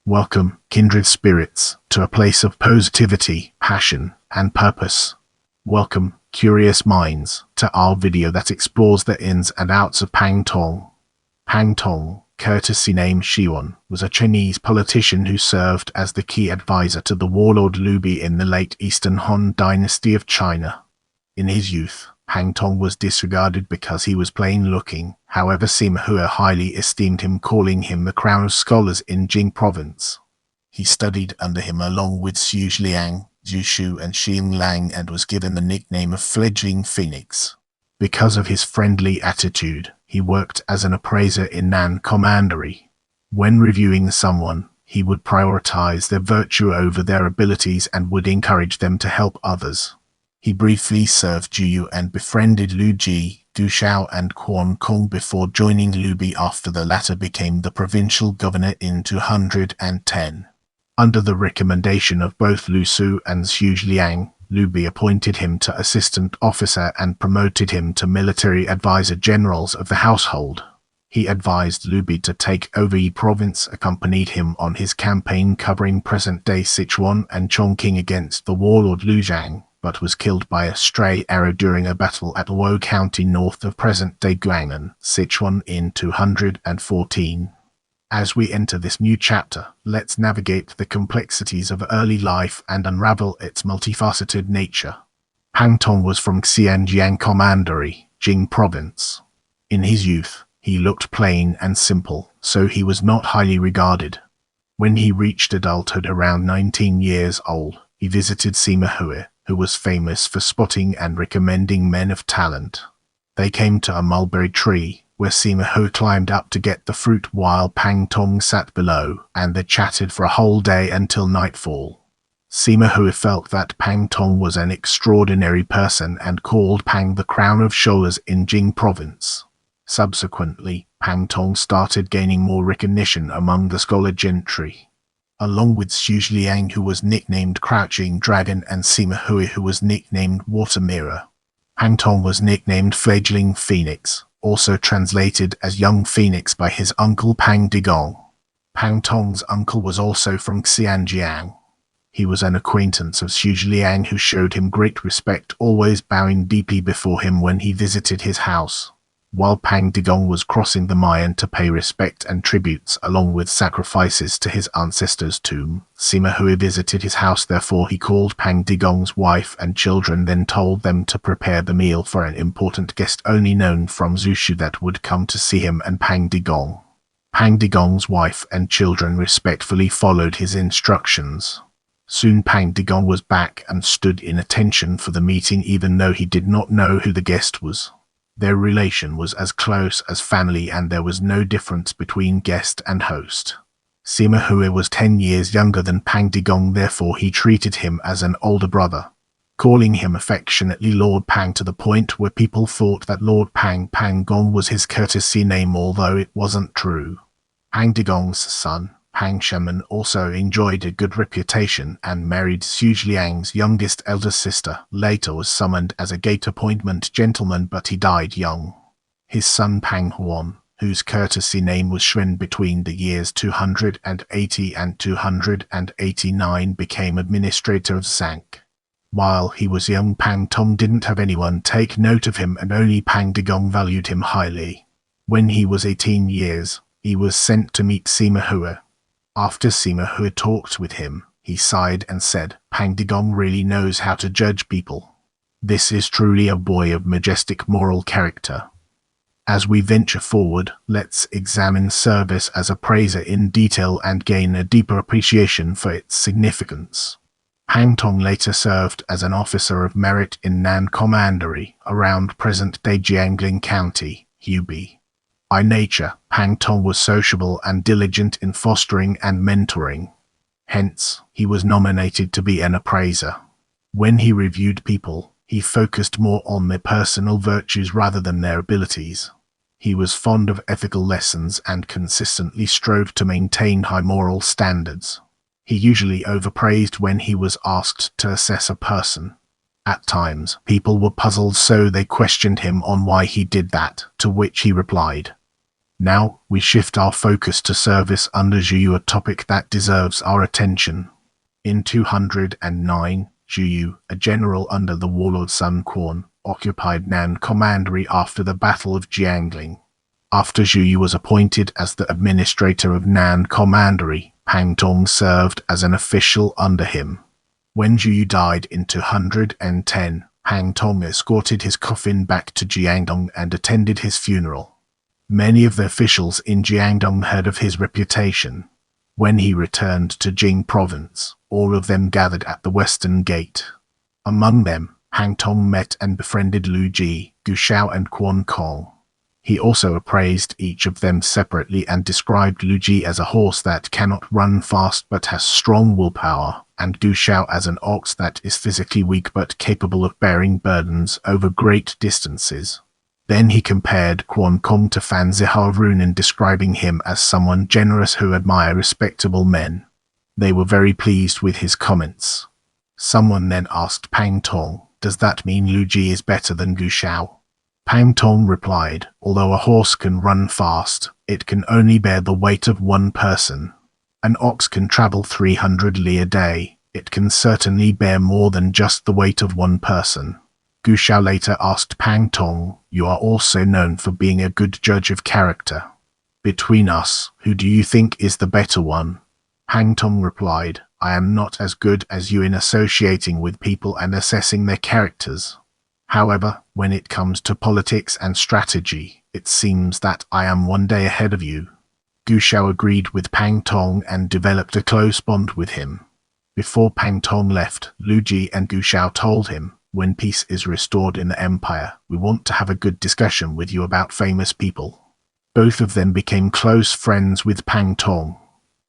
Welcome, kindred spirits, to a place of positivity, passion, and purpose. Welcome, curious minds, to our video that explores the ins and outs of Pang Tong. Pang Tong, courtesy name Shiyuan, was a Chinese politician who served as the key advisor to the warlord Liu Bei in the late Eastern Han dynasty of China. In his youth, Pang Tong was disregarded because he was plain-looking. However, Sima Hui highly esteemed him, calling him the crown of scholars in Jing Province. He studied under him along with Zhuge Liang, Shu and Xiang Lang, and was given the nickname of Fledgling Phoenix. Because of his friendly attitude, he worked as an appraiser in Nan Commandery. When reviewing someone, he would prioritize their virtue over their abilities and would encourage them to help others. He briefly served Zhou Yu and befriended Liu Zhang, Shao and Quan Cong before joining Liu Bei after the latter became the provincial governor in 210. Under the recommendation of both Liu Su and Zhuge Liang, Liu Bei appointed him to assistant officer and promoted him to military advisor generals of the household. He advised Liu Bei to take over Jing Province, accompanied him on his campaign covering present-day Sichuan and Chongqing against the warlord Liu Zhang, but was killed by a stray arrow during a battle at Luo County north of present-day Guanghan, Sichuan in 214. As we enter this new chapter, let's navigate the complexities of early life and unravel its multifaceted nature. Pang Tong was from Xianjiang Commandery, Jing Province. In his youth, he looked plain and simple, so he was not highly regarded. When he reached adulthood around 19 years old, he visited Sima Hui, who was famous for spotting and recommending men of talent. They came to a mulberry tree, where Sima Hui climbed up to get the fruit while Pang Tong sat below, and they chatted for a whole day until nightfall. Sima Hui felt that Pang Tong was an extraordinary person and called Pang the crown of scholars in Jing Province. Subsequently, Pang Tong started gaining more recognition among the scholar gentry. Along with Zhuge Liang, who was nicknamed Crouching Dragon, and Sima Hui, who was nicknamed Water Mirror, Pang Tong was nicknamed Fledgling Phoenix, also translated as Young Phoenix by his uncle Pang Digong. Pang Tong's uncle was also from Xianjiang. He was an acquaintance of Zhuge Liang, who showed him great respect, always bowing deeply before him when he visited his house. While Pang Digong was crossing the Mayan to pay respect and tributes along with sacrifices to his ancestors' tomb, Sima Hui visited his house. Therefore he called Pang Digong's wife and children, then told them to prepare the meal for an important guest only known from Zhu that would come to see him and Pang Digong. Pang Digong's wife and children respectfully followed his instructions. Soon Pang Digong was back and stood in attention for the meeting, even though he did not know who the guest was. Their relation was as close as family, and there was no difference between guest and host. Sima Hui was 10 years younger than Pang Digong, therefore he treated him as an older brother, calling him affectionately Lord Pang, to the point where people thought that Lord Pang Gong was his courtesy name, although it wasn't true. Pang Digong's son, Pang Shaman, also enjoyed a good reputation and married Zhuge Liang's youngest elder sister. Later was summoned as a gate appointment gentleman, but he died young. His son Pang Huan, whose courtesy name was Xuan, between the years 280 and 289 became administrator of Zhang. While he was young, Pang Tong didn't have anyone take note of him, and only Pang Digong valued him highly. When he was 18 years, he was sent to meet Sima Hui. After Sima Hui talked with him, he sighed and said, "Pang Digong really knows how to judge people. This is truly a boy of majestic moral character." As we venture forward, let's examine service as appraiser in detail and gain a deeper appreciation for its significance. Pang Tong later served as an officer of merit in Nan Commandery, around present-day Guanghan County, Liu Bei. By nature, Pang Tong was sociable and diligent in fostering and mentoring. Hence, he was nominated to be an appraiser. When he reviewed people, he focused more on their personal virtues rather than their abilities. He was fond of ethical lessons and consistently strove to maintain high moral standards. He usually overpraised when he was asked to assess a person. At times, people were puzzled, so they questioned him on why he did that, to which he replied, Now, we shift our focus to service under Zhou Yu, a topic that deserves our attention. In 209, Zhou Yu, a general under the warlord Sun Quan, occupied Nan Commandery after the Battle of Jiangling. After Zhou Yu was appointed as the administrator of Nan Commandery, Pang Tong served as an official under him. When Zhou Yu died in 210, Pang Tong escorted his coffin back to Jiangdong and attended his funeral. Many of the officials in Jiangdong heard of his reputation. When he returned to Jing Province, all of them gathered at the Western Gate. Among them, Pang Tong met and befriended Liu Zhang, Shao and Quan Cong. He also appraised each of them separately and described Liu Zhang as a horse that cannot run fast but has strong willpower, and Shao as an ox that is physically weak but capable of bearing burdens over great distances. Then he compared Quan Cong to Fan Ziharun, describing him as someone generous who admire respectable men. They were very pleased with his comments. Someone then asked Pang Tong, "Does that mean Liu Zhang is better than Shao?" Pang Tong replied, "Although a horse can run fast, it can only bear the weight of one person. An ox can travel 300 li a day. It can certainly bear more than just the weight of one person." Shao later asked Pang Tong, "You are also known for being a good judge of character. Between us, who do you think is the better one?" Pang Tong replied, "I am not as good as you in associating with people and assessing their characters. However, when it comes to politics and strategy, it seems that I am one day ahead of you." Shao agreed with Pang Tong and developed a close bond with him. Before Pang Tong left, Liu Zhang and Shao told him, "When peace is restored in the empire, we want to have a good discussion with you about famous people." Both of them became close friends with Pang Tong.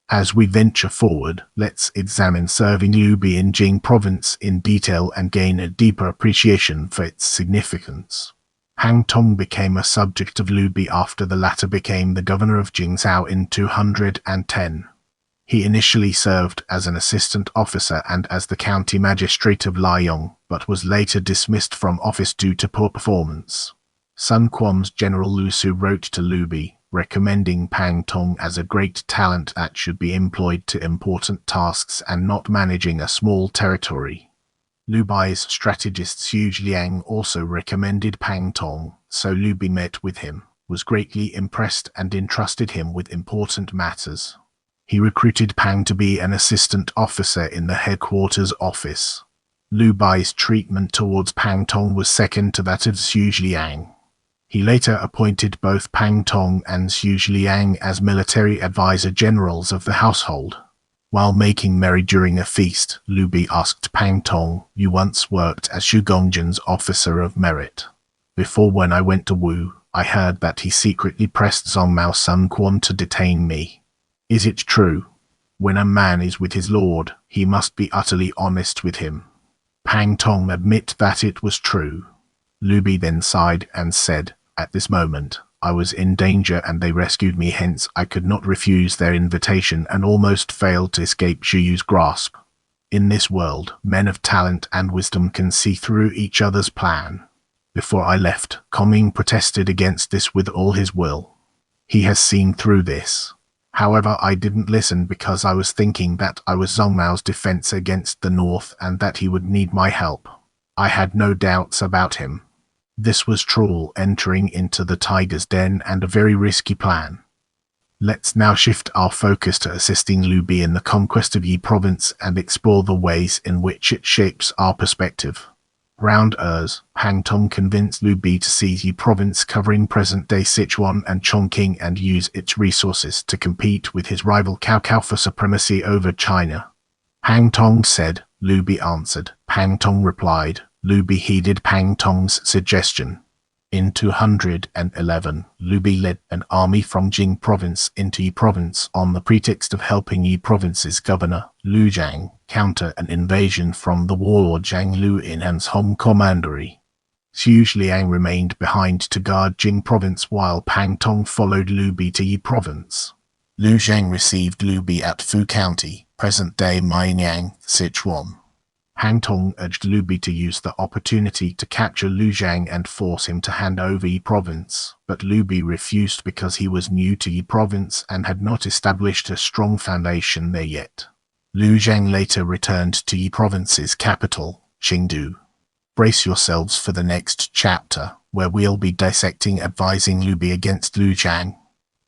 As we venture forward, let's examine serving Liu Bei in Jing Province in detail and gain a deeper appreciation for its significance. Pang Tong became a subject of Liu Bei after the latter became the governor of Jingzhou in 210. He initially served as an assistant officer and as the county magistrate of Liang, but was later dismissed from office due to poor performance. Sun Quan's General Lu Su wrote to Liu Bei, recommending Pang Tong as a great talent that should be employed to important tasks and not managing a small territory. Liu Bei's strategist Zhuge Liang also recommended Pang Tong, so Liu Bei met with him, was greatly impressed and entrusted him with important matters. He recruited Pang to be an assistant officer in the headquarters office. Liu Bei's treatment towards Pang Tong was second to that of Zhuge Liang. He later appointed both Pang Tong and Zhuge Liang as military advisor generals of the household. While making merry during a feast, Liu Bei asked Pang Tong, "You once worked as Shu Gongjian's officer of merit. Before, when I went to Wu, I heard that he secretly pressed Zhongmao's Sun Quan to detain me. Is it true? When a man is with his lord, he must be utterly honest with him." Pang Tong admitted that it was true. Liu Bei then sighed and said, "At this moment, I was in danger and they rescued me, hence I could not refuse their invitation and almost failed to escape Zhou Yu's grasp. In this world, men of talent and wisdom can see through each other's plan. Before I left, Coming protested against this with all his will. He has seen through this. However, I didn't listen because I was thinking that I was Zhongmao's defense against the north and that he would need my help. I had no doubts about him. This was Troll entering into the tiger's den and a very risky plan. Let's now shift our focus to assisting Liu Bei in the conquest of Yi Province and explore the ways in which it shapes our perspective. Round Pang Tong convinced Liu Bei to seize Yi Province covering present-day Sichuan and Chongqing and use its resources to compete with his rival Cao Cao for supremacy over China. Pang Tong said, Liu Bei answered. Pang Tong replied. Liu Bei heeded Pang Tong's suggestion. In 211, Liu Bei led an army from Jing Province into Yi Province on the pretext of helping Yi Province's governor, Liu Zhang, counter an invasion from the warlord Zhang Lu in Han's home commandery. Zhuge Liang remained behind to guard Jing Province while Pang Tong followed Liu Bei to Yi Province. Liu Zhang received Liu Bei at Luo County, present-day Mianyang, Sichuan. Han Tong urged Liu Bei to use the opportunity to capture Liu Zhang and force him to hand over Yi Province, but Liu Bei refused because he was new to Yi Province and had not established a strong foundation there yet. Liu Zhang later returned to Yi Province's capital, Chengdu. Brace yourselves for the next chapter, where we'll be dissecting advising Liu Bei against Liu Zhang.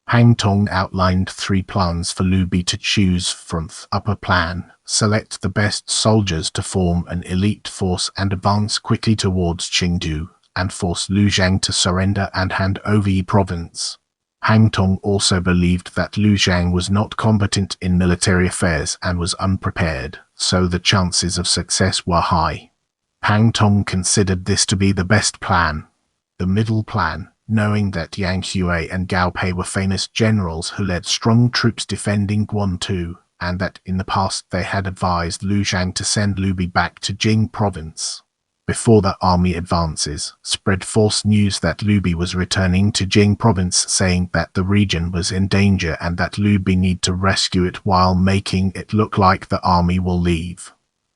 Han Tong outlined 3 plans for Liu Bei to choose from. Upper plan: select the best soldiers to form an elite force and advance quickly towards Chengdu, and force Liu Zhang to surrender and hand over Yi Province. Han Tong also believed that Liu Zhang was not competent in military affairs and was unprepared, so the chances of success were high. Han Tong considered this to be the best plan. The middle plan, knowing that Yang Hui and Liu Bei were famous generals who led strong troops defending Guanghan, and that in the past they had advised Liu Zhang to send Liu Bei back to Jing Province. Before the army advances, spread false news that Liu Bei was returning to Jing Province, saying that the region was in danger and that Liu Bei need to rescue it while making it look like the army will leave.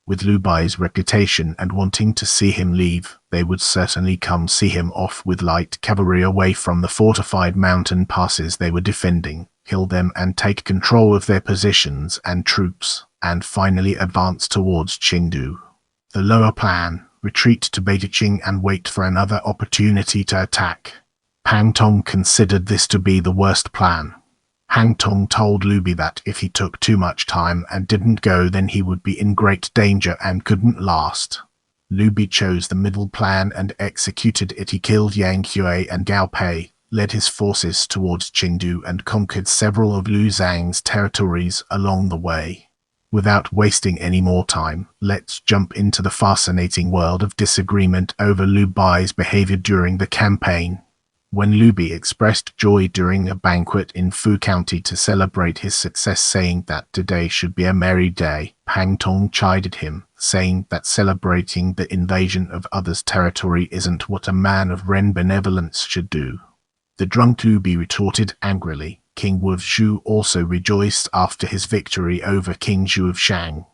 With Liu Bei's reputation and wanting to see him leave, they would certainly come see him off with light cavalry away from the fortified mountain passes they were defending, kill them and take control of their positions and troops, and finally advance towards Chengdu. The lower plan: retreat to Beijing and wait for another opportunity to attack. Han Tong considered this to be the worst plan. Han Tong told Liu Bei that if he took too much time and didn't go, then he would be in great danger and couldn't last. Liu Bei chose the middle plan and executed it. He killed Yang Hui and Liu Bei, led his forces towards Chengdu and conquered several of Liu Zhang's territories along the way. Without wasting any more time, let's jump into the fascinating world of disagreement over Liu Bei's behavior during the campaign. When Liu Bei expressed joy during a banquet in Fu County to celebrate his success, saying that today should be a merry day, Han Tong chided him, saying that celebrating the invasion of others' territory isn't what a man of Ren benevolence should do. The drunk Liu Bei retorted angrily, "King Wu of Shu also rejoiced after his victory over King Zhu of Shang.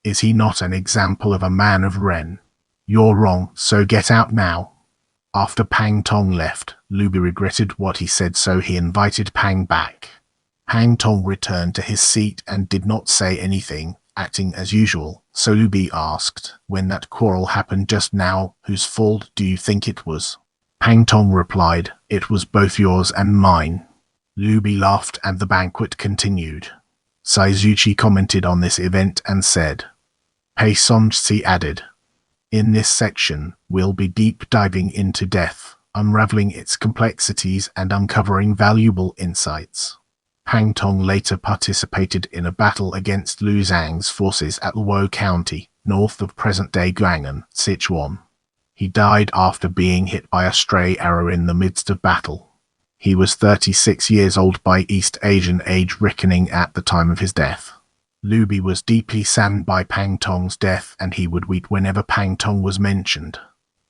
Is he not an example of a man of Ren? You're wrong, so get out now." After Han Tong left, Liu Bei regretted what he said, so he invited Han back. Han Tong returned to his seat and did not say anything, acting as usual, so Liu Bei asked, "When that quarrel happened just now, whose fault do you think it was?" Han Tong replied, "It was both yours and mine." Liu Bei laughed and the banquet continued. Sai Zuchi commented on this event and said, Pei Song-si added, "In this section, we'll be deep diving into death, unraveling its complexities and uncovering valuable insights." Han Tong later participated in a battle against Liu Zhang's forces at Luo County, north of present-day Guanghan, Sichuan. He died after being hit by a stray arrow in the midst of battle. He was 36 years old by East Asian age reckoning at the time of his death. Liu Bei was deeply saddened by Han Tong's death, and he would weep whenever Han Tong was mentioned.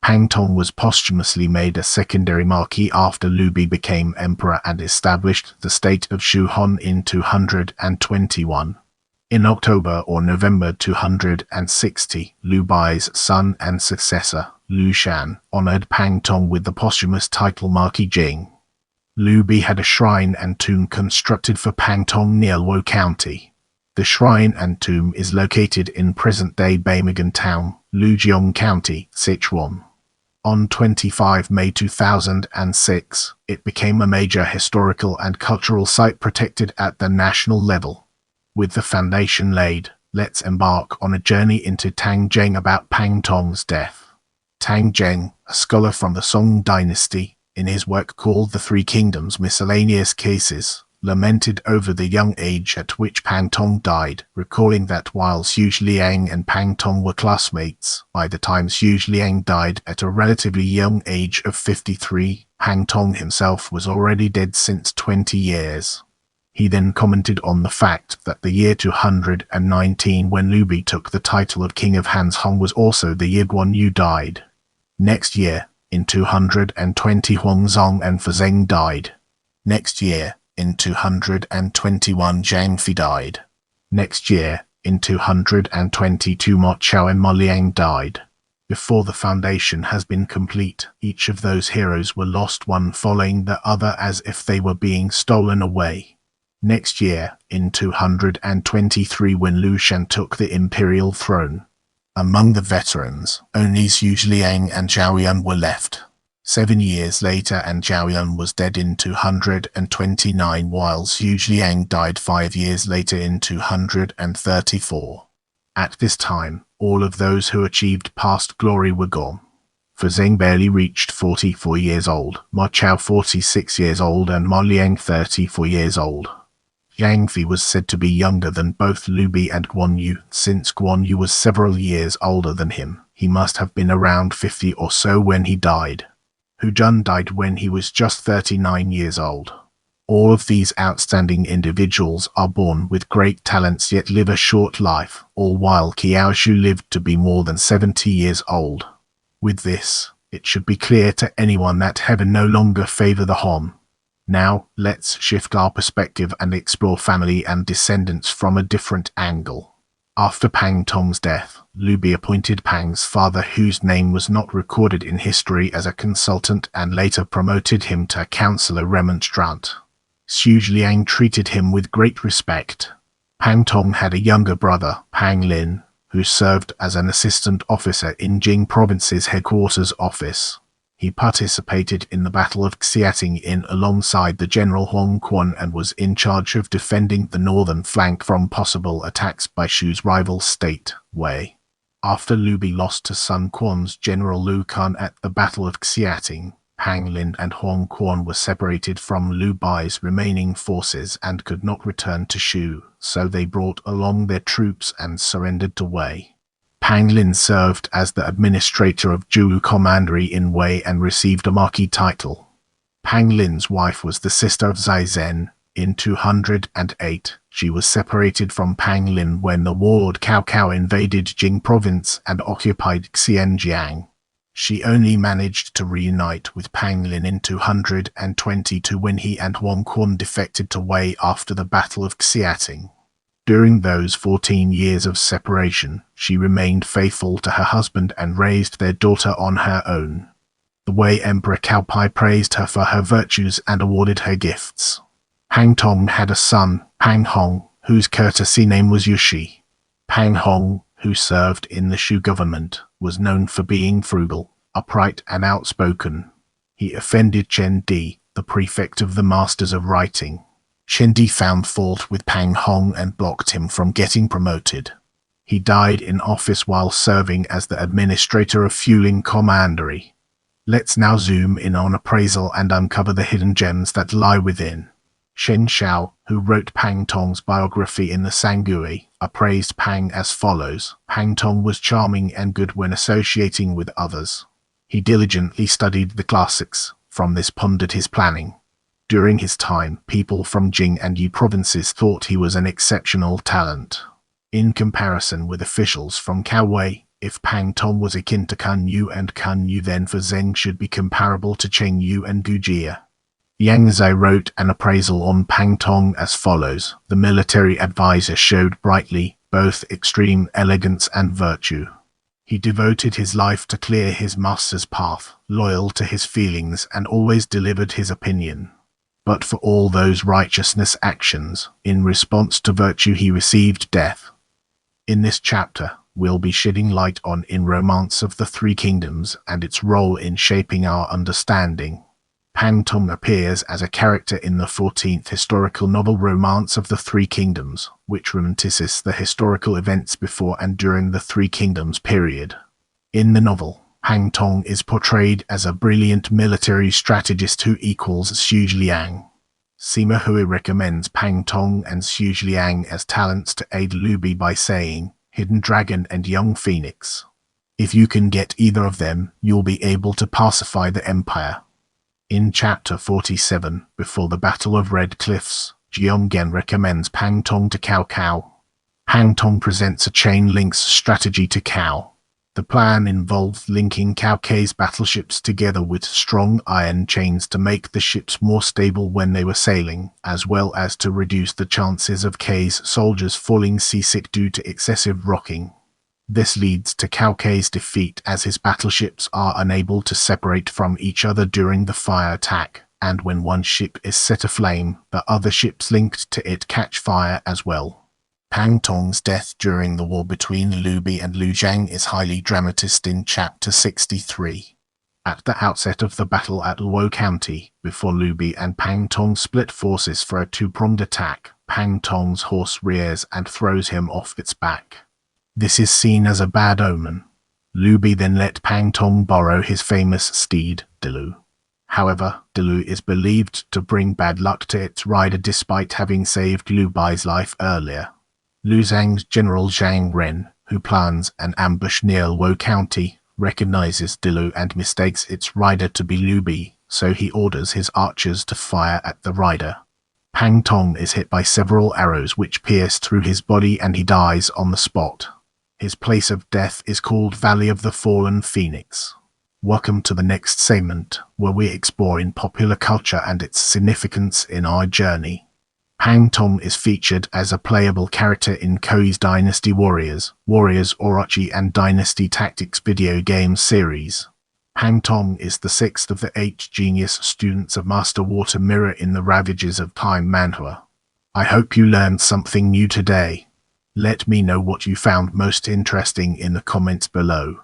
Han Tong was posthumously made a secondary marquis after Liu Bei became emperor and established the state of Shiyuan in 221. In October or November 260, Liu Bei's son and successor, Liu Shan, honored Han Tong with the posthumous title Marquis Jing. Liu Bei had a shrine and tomb constructed for Han Tong near Luo County. The shrine and tomb is located in present-day Beimagan Town, Luo County, Sichuan. On 25 May 2006, it became a major historical and cultural site protected at the national level. With the foundation laid, let's embark on a journey into Tang Zheng about Han Tong's death. Tang Zheng, a scholar from the Song dynasty, in his work called The Three Kingdoms Miscellaneous Cases, lamented over the young age at which Han Tong died, recalling that while Zhuge Liang and Han Tong were classmates, by the time Zhuge Liang died at a relatively young age of 53, Han Tong himself was already dead since 20 years. He then commented on the fact that the year 219 when Liu Bei took the title of King of Han Hong was also the year Guan Yu died. Next year, in 220 Huangzong and Fezeng died. Next year, in 221 Zhang Fi died. Next year, In 222 Ma Chao and Ma Liang died. Before the foundation has been complete, each of those heroes were lost, one following the other as if they were being stolen away. Next year, in 223, when Liu Zhang took the imperial throne, among the veterans, only Zhuge Liang and Shiyuan were left. 7 years later, and Shiyuan was dead in 229, while Zhuge Liang died 5 years later in 234. At this time, all of those who achieved past glory were gone. For Zhang barely reached 44 years old, Ma Chao 46 years old, and Ma Liang 34 years old. Yang Fi was said to be younger than both Liu Bei and Guan Yu. Since Guan Yu was several years older than him, he must have been around 50 or so when he died. Hu Jun died when he was just 39 years old. All of these outstanding individuals are born with great talents yet live a short life, all while Qiao Shu lived to be more than 70 years old. With this, it should be clear to anyone that heaven no longer favor the Han. Now, let's shift our perspective and explore family and descendants from a different angle. After Pang Tong's death, Liu Bei appointed Pang's father, whose name was not recorded in history, as a consultant and later promoted him to counselor remonstrant. Zhuge Liang treated him with great respect. Pang Tong had a younger brother, Pang Lin, who served as an assistant officer in Jing Province's headquarters office. He participated in the Battle of Xiating alongside the General Huang Quan and was in charge of defending the northern flank from possible attacks by Shu's rival state, Wei. After Liu Bei lost to Sun Quan's General Luo County at the Battle of Xiating, Pang Lin and Huang Quan were separated from Liu Bei's remaining forces and could not return to Shu, so they brought along their troops and surrendered to Wei. Pang Lin served as the administrator of Zhuge Commandery in Wei and received a marquis title. Pang Lin's wife was the sister of Zai Zhen. In 208, she was separated from Pang Lin when the warlord Cao Cao invaded Jing Province and occupied Xianjiang. She only managed to reunite with Pang Lin in 222 when he and Huang Quan defected to Wei after the Battle of Xiating. During those 14 years of separation, she remained faithful to her husband and raised their daughter on her own. The Wei Emperor Cao Pai praised her for her virtues and awarded her gifts. Pang Tong had a son, Pang Hong, whose courtesy name was Yushi. Pang Hong, who served in the Shu government, was known for being frugal, upright and outspoken. He offended Chen Di, the prefect of the Masters of Writing. Chen Di found fault with Pang Hong and blocked him from getting promoted. He died in office while serving as the administrator of Fledgling Commandery. Let's now zoom in on appraisal and uncover the hidden gems that lie within. Shen Xiao, who wrote Pang Tong's biography in the Sangui, appraised Pang as follows. Pang Tong was charming and good when associating with others. He diligently studied the classics. From this pondered his planning. During his time, people from Jing and Yu provinces thought he was an exceptional talent. In comparison with officials from Kaowei, if Pang Tong was akin to Kun Yu and Kun Yu, then for Zheng should be comparable to Cheng Yu and Gujia. Yang Zai wrote an appraisal on Pang Tong as follows. The military advisor showed brightly both extreme elegance and virtue. He devoted his life to clear his master's path, loyal to his feelings, and always delivered his opinion. But for all those righteousness actions, in response to virtue he received death. In this chapter, we'll be shedding light on In Romance of the Three Kingdoms and its role in shaping our understanding. Pang Tong appears as a character in the 14th historical novel Romance of the Three Kingdoms, which romanticizes the historical events before and during the Three Kingdoms period. In the novel, Pang Tong is portrayed as a brilliant military strategist who equals Zhuge Liang. Sima Hui recommends Pang Tong and Zhuge Liang as talents to aid Liu Bei by saying, Hidden Dragon and Young Phoenix. If you can get either of them, you'll be able to pacify the empire. In Chapter 47, before the Battle of Red Cliffs, Jionggen recommends Pang Tong to Cao Cao. Pang Tong presents a chain links strategy to Cao. The plan involved linking Cao Kei's battleships together with strong iron chains to make the ships more stable when they were sailing, as well as to reduce the chances of Kei's soldiers falling seasick due to excessive rocking. This leads to Cao Kei's defeat as his battleships are unable to separate from each other during the fire attack, and when one ship is set aflame, the other ships linked to it catch fire as well. Pang Tong's death during the war between Liu Bei and Liu Zhang is highly dramatized in Chapter 63. At the outset of the battle at Luo County, before Liu Bei and Pang Tong split forces for a two-pronged attack, Pang Tong's horse rears and throws him off its back. This is seen as a bad omen. Liu Bei then let Pang Tong borrow his famous steed, Dilu. However, Dilu is believed to bring bad luck to its rider despite having saved Liu Bei's life earlier. Liu Zhang's general Zhang Ren, who plans an ambush near Luo County, recognizes Dilu and mistakes its rider to be Liu Bei, so he orders his archers to fire at the rider. Pang Tong is hit by several arrows which pierce through his body and he dies on the spot. His place of death is called Valley of the Fallen Phoenix. Welcome to the next segment, where we explore in popular culture and its significance in our journey. Pang Tong is featured as a playable character in Koei's Dynasty Warriors, Orochi and Dynasty Tactics video game series. Pang Tong is the sixth of the 8 genius students of Master Water Mirror in the Ravages of Time manhwa. I hope you learned something new today. Let me know what you found most interesting in the comments below.